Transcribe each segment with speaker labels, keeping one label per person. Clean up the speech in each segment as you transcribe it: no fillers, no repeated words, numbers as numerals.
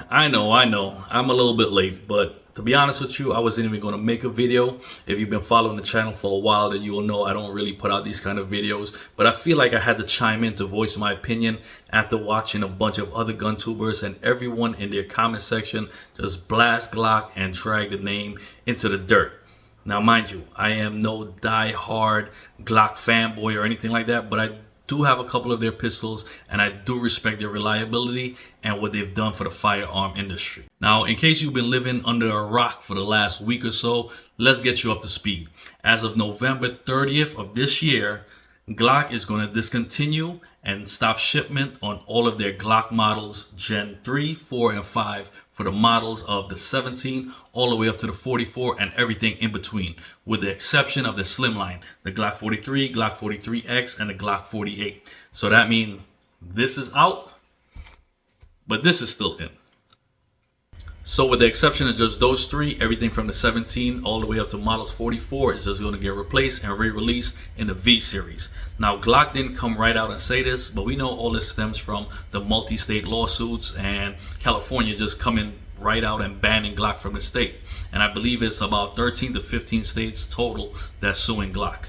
Speaker 1: I know. I'm a little bit late, but to be honest with you, I wasn't even going to make a video. If you've been following the channel for a while, then you will know I don't really put out these kind of videos. But I feel like I had to chime in to voice my opinion after watching a bunch of other gun tubers and everyone in their comment section just blast Glock and drag the name into the dirt. Now, mind you, I am no die-hard Glock fanboy or anything like that, but I do have a couple of their pistols and I do respect their reliability and what they've done for the firearm industry. Now, in case you've been living under a rock for the last week or so, let's get you up to speed. As of November 30th of this year, Glock is going to discontinue and stop shipment on all of their Glock models Gen 3, 4, and 5 for the models of the 17 all the way up to the 44 and everything in between, with the exception of the slimline, the Glock 43, Glock 43X, and the Glock 48. So that means this is out, but this is still in. So with the exception of just those three, everything from the 17 all the way up to models 44 is just going to get replaced and re-released in the V series. Now, Glock didn't come right out and say this, but we know all this stems from the multi-state lawsuits and California just coming right out and banning Glock from the state. And I believe it's about 13 to 15 states total that's suing Glock.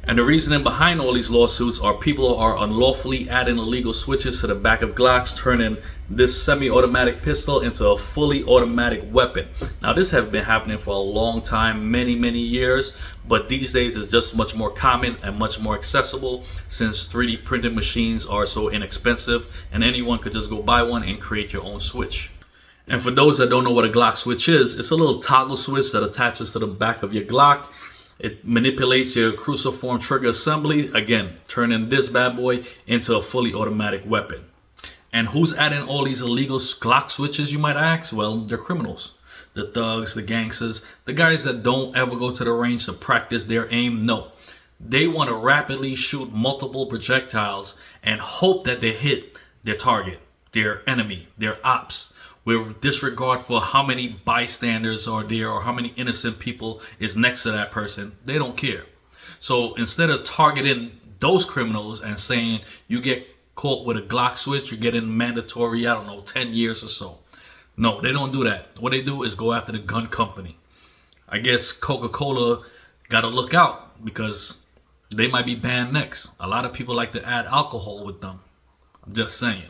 Speaker 1: And the reasoning behind all these lawsuits are people are unlawfully adding illegal switches to the back of Glocks, turning this semi-automatic pistol into a fully automatic weapon. Now, this has been happening for a long time, many years, but these days it's just much more common and much more accessible since 3D printed machines are so inexpensive and anyone could just go buy one and create your own switch. And for those that don't know what a Glock switch is, it's a little toggle switch that attaches to the back of your Glock. It manipulates your cruciform trigger assembly, again, turning this bad boy into a fully automatic weapon. And who's adding all these illegal Glock switches, you might ask? Well, they're criminals. The thugs, the gangsters, the guys that don't ever go to the range to practice their aim. No, they want to rapidly shoot multiple projectiles and hope that they hit their target, their enemy, their ops, with disregard for how many bystanders are there or how many innocent people is next to that person. They don't care. So instead of targeting those criminals and saying you get caught with a Glock switch, you're getting mandatory, 10 years or so. No, they don't do that. What they do is go after the gun company. I guess Coca-Cola got to look out because they might be banned next. A lot of people like to add alcohol with them. I'm just saying.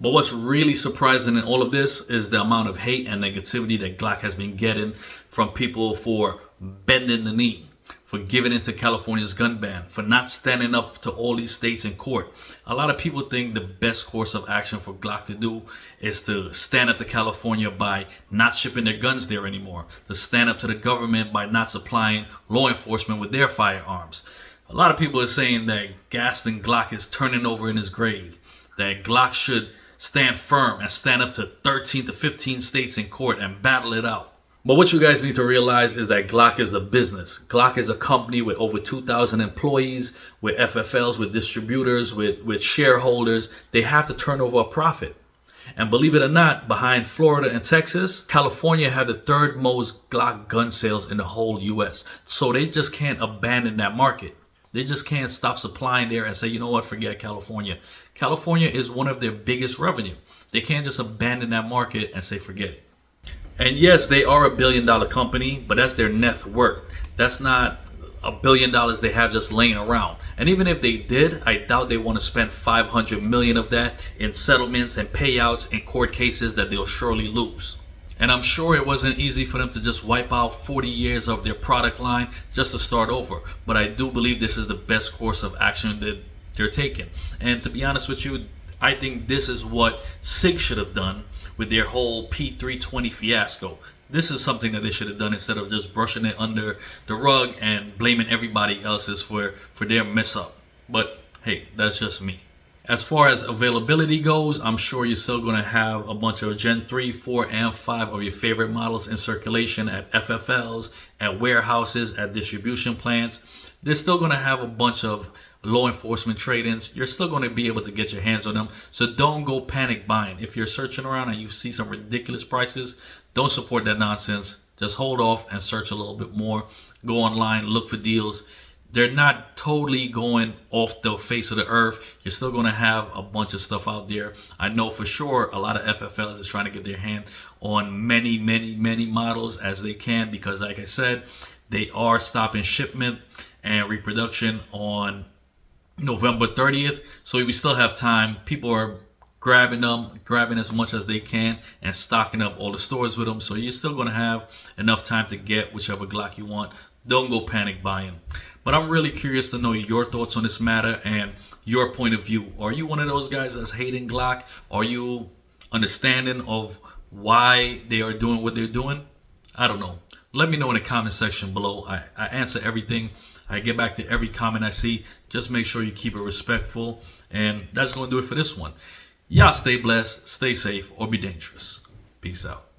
Speaker 1: But what's really surprising in all of this is the amount of hate and negativity that Glock has been getting from people for bending the knee, for giving into California's gun ban, for not standing up to all these states in court. A lot of people think the best course of action for Glock to do is to stand up to California by not shipping their guns there anymore, to stand up to the government by not supplying law enforcement with their firearms. A lot of people are saying that Gaston Glock is turning over in his grave, that Glock should stand firm and stand up to 13 to 15 states in court and battle it out. But what you guys need to realize is that Glock is a business. Glock is a company with over 2,000 employees, with FFLs, with distributors, with shareholders. They have to turn over a profit. And believe it or not, behind Florida and Texas, California have the third most Glock gun sales in the whole US. So they just can't abandon that market. They just can't stop supplying there and say, you know what, forget California. California is one of their biggest revenue. They can't just abandon that market and say, forget it. And yes, they are $1 billion company, but that's their net worth. That's not $1 billion they have just laying around. And even if they did, I doubt they want to spend $500 million of that in settlements and payouts in court cases that they'll surely lose. And I'm sure it wasn't easy for them to just wipe out 40 years of their product line just to start over. But I do believe this is the best course of action that they're taking. And to be honest with you, I think this is what SIG should have done with their whole P320 fiasco. This is something that they should have done instead of just brushing it under the rug and blaming everybody else's for their mess up. But hey, that's just me. As far as availability goes, I'm sure you're still going to have a bunch of Gen 3, 4, and 5 of your favorite models in circulation at FFLs, at warehouses, at distribution plants. They're still going to have a bunch of law enforcement trade-ins. You're still going to be able to get your hands on them. So don't go panic buying. If you're searching around and you see some ridiculous prices, don't support that nonsense. Just hold off and search a little bit more. Go online, look for deals. they're not totally going off the face of the earth. You're still going to have a bunch of stuff out there. I know for sure a lot of FFLs is trying to get their hand on many models as they can, because like I said, they are stopping shipment and reproduction on November 30th. So we still have time. People are grabbing as much as they can and stocking up all the stores with them. So you're still going to have enough time to get whichever Glock you want. Don't go panic buying. But I'm really curious to know your thoughts on this matter and your point of view. Are you one of those guys that's hating Glock? Are you understanding of why they are doing what they're doing? I don't know. Let me know in the comment section below. I answer everything. I get back to every comment I see. Just make sure you keep it respectful. And that's going to do it for this one. Y'all stay blessed, stay safe, or be dangerous. Peace out.